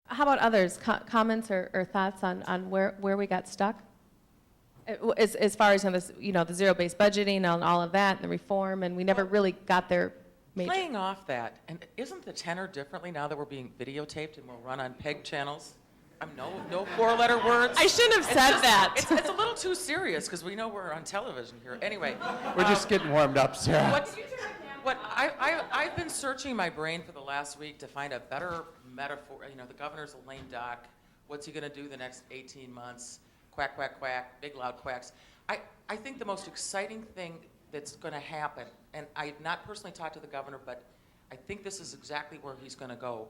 How about others? Comments or thoughts on where we got stuck? As far as on this, the zero-based budgeting and all of that and the reform, and we never really got there major. Playing off that, and isn't the tenor differently now that we're being videotaped and we'll run on peg channels? No four-letter words. I shouldn't have said that. It's a little too serious because we know we're on television here. Anyway. We're just getting warmed up, Sarah. I've been searching my brain for the last week to find a better metaphor. The governor's a lame duck. What's he going to do the next 18 months? Quack, quack, quack, big loud quacks. I think the most exciting thing that's going to happen, and I've not personally talked to the governor, but I think this is exactly where he's going to go.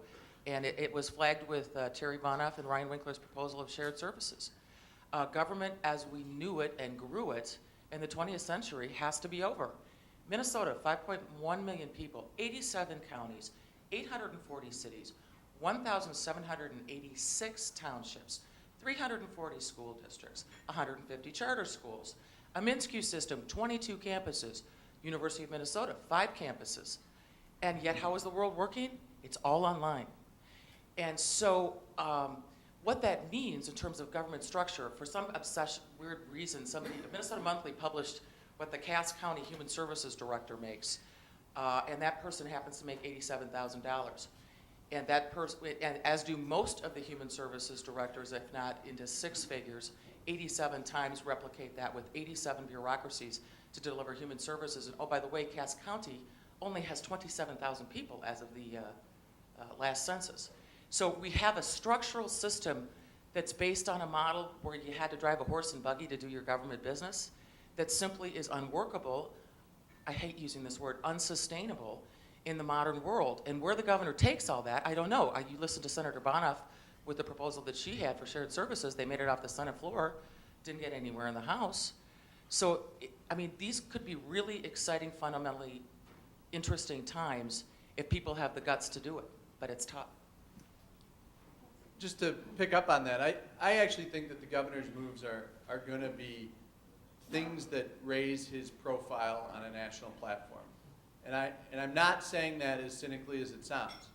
And it was flagged with Terry Bonoff and Ryan Winkler's proposal of shared services. Government as we knew it and grew it in the 20th century has to be over. Minnesota, 5.1 million people, 87 counties, 840 cities, 1,786 townships, 340 school districts, 150 charter schools, a MINSCU system, 22 campuses, University of Minnesota, 5 campuses. And yet, how is the world working? It's all online. And so what that means in terms of government structure, for some weird reason, Minnesota Monthly published what the Cass County Human Services Director makes, and that person happens to make $87,000. And that person, and as do most of the human services directors, if not into 6 figures, 87 times replicate that with 87 bureaucracies to deliver human services. And oh, by the way, Cass County only has 27,000 people as of the last census. So we have a structural system that's based on a model where you had to drive a horse and buggy to do your government business that simply is unworkable. I hate using this word, unsustainable in the modern world. And where the governor takes all that, I don't know. You listened to Senator Bonoff with the proposal that she had for shared services. They made it off the Senate floor, didn't get anywhere in the House. So, these could be really exciting, fundamentally interesting times if people have the guts to do it, but it's tough. Just to pick up on that, I actually think that the governor's moves are going to be things that raise his profile on a national platform. And I'm not saying that as cynically as it sounds.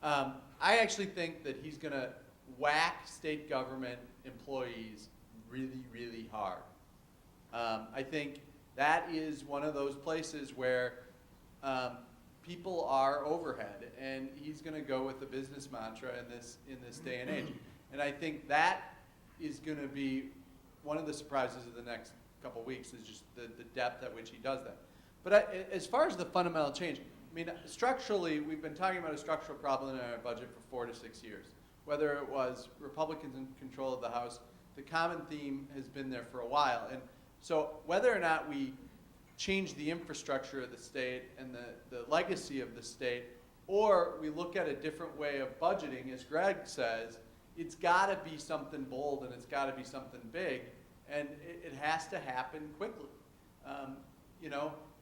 I actually think that he's going to whack state government employees really, really hard. I think that is one of those places where people are overhead, and he's going to go with the business mantra in this day and age. And I think that is going to be one of the surprises of the next couple weeks, is just the depth at which he does that. But as far as the fundamental change, structurally, we've been talking about a structural problem in our budget for 4 to 6 years. Whether it was Republicans in control of the House, the common theme has been there for a while. And so whether or not we change the infrastructure of the state and the legacy of the state, or we look at a different way of budgeting, as Greg says, it's got to be something bold and it's got to be something big, and it has to happen quickly.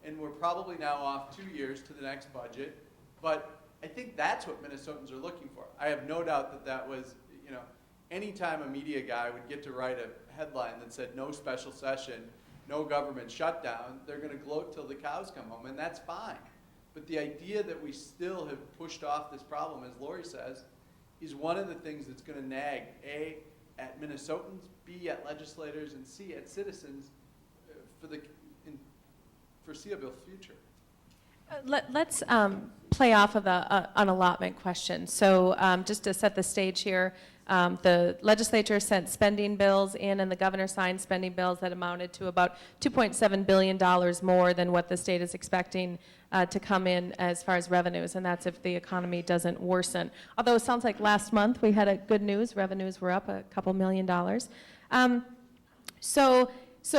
And we're probably now off 2 years to the next budget, but I think that's what Minnesotans are looking for. I have no doubt that was, anytime a media guy would get to write a headline that said no special session, no government shutdown, they're going to gloat till the cows come home, and that's fine. But the idea that we still have pushed off this problem, as Lori says, is one of the things that's going to nag, A, at Minnesotans, B, at legislators, and C, at citizens for the foreseeable future. Let's play off of the unallotment question. So just to set the stage here, the legislature sent spending bills in, and the governor signed spending bills that amounted to about $2.7 billion more than what the state is expecting to come in as far as revenues, and that's if the economy doesn't worsen. Although it sounds like last month we had a good news. Revenues were up a couple $1 million. So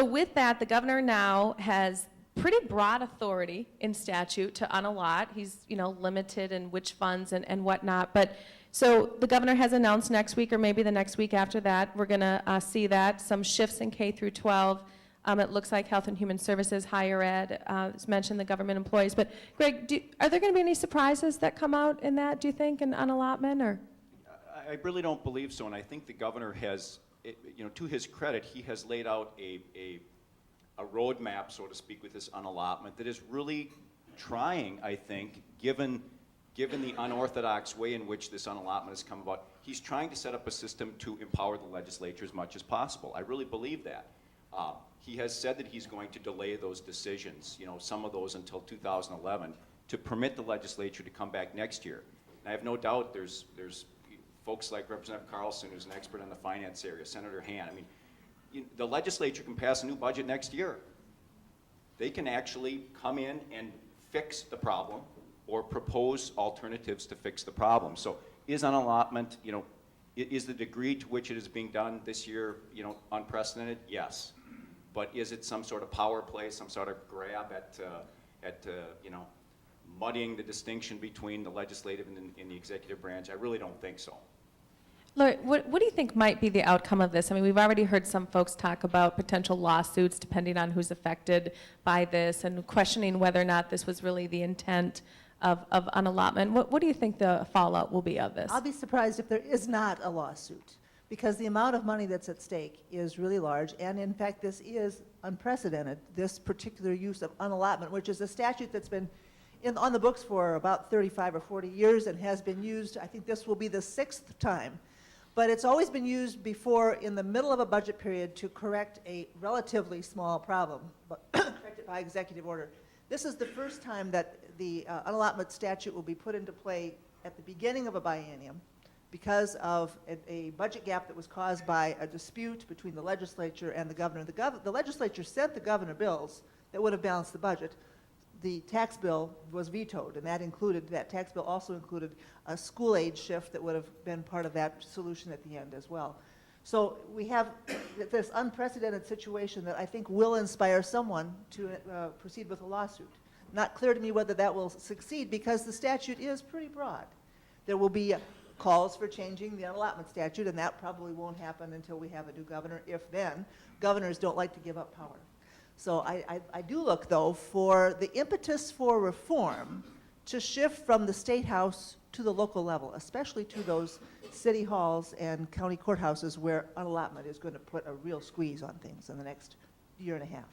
with that, the governor now has pretty broad authority in statute to unallot. He's, limited in which funds and whatnot. But so the governor has announced next week, or maybe the next week after that, we're going to see that some shifts in K through 12. It looks like Health and Human Services, higher ed, it's mentioned the government employees. But Greg, are there going to be any surprises that come out in that? Do you think in unallotment or? I really don't believe so, and I think the governor has, to his credit, he has laid out a roadmap, so to speak, with this unallotment that is really trying, I think, given the unorthodox way in which this unallotment has come about. he's trying to set up a system to empower the legislature as much as possible. I really believe that. He has said that he's going to delay those decisions, you know, some of those until 2011, to permit the legislature to come back next year. And I have no doubt there's folks like Representative Carlson, who's an expert in the finance area, Senator Han. I mean, the legislature can pass a new budget next year. They can actually come in and fix the problem or propose alternatives to fix the problem. So is unallotment, you know, is the degree to which it is being done this year, you know, unprecedented? Yes. But is it some sort of power play, some sort of grab at you know, muddying the distinction between the legislative and the executive branch? I really don't think so. Lori, what do you think might be the outcome of this? I mean, we've already heard some folks talk about potential lawsuits depending on who's affected by this and questioning whether or not this was really the intent of unallotment. What do you think the fallout will be of this? I'll be surprised if there is not a lawsuit, because the amount of money that's at stake is really large, and in fact, this is unprecedented, this particular use of unallotment, which is a statute that's been on the books for about 35 or 40 years and has been used, I think this will be the 6th time, but it's always been used before in the middle of a budget period to correct a relatively small problem, but correct it by executive order. This is the first time that the unallotment statute will be put into play at the beginning of a biennium because of a budget gap that was caused by a dispute between the legislature and the governor. The legislature sent the governor bills that would have balanced the budget. The tax bill was vetoed, and that tax bill also included a school age shift that would have been part of that solution at the end as well. So we have this unprecedented situation that I think will inspire someone to proceed with a lawsuit. Not clear to me whether that will succeed because the statute is pretty broad. There will be calls for changing the unallotment statute, and that probably won't happen until we have a new governor, if then. Governors don't like to give up power. So I do look, though, for the impetus for reform to shift from the state house to the local level, especially to those city halls and county courthouses where unallotment is going to put a real squeeze on things in the next year and a half.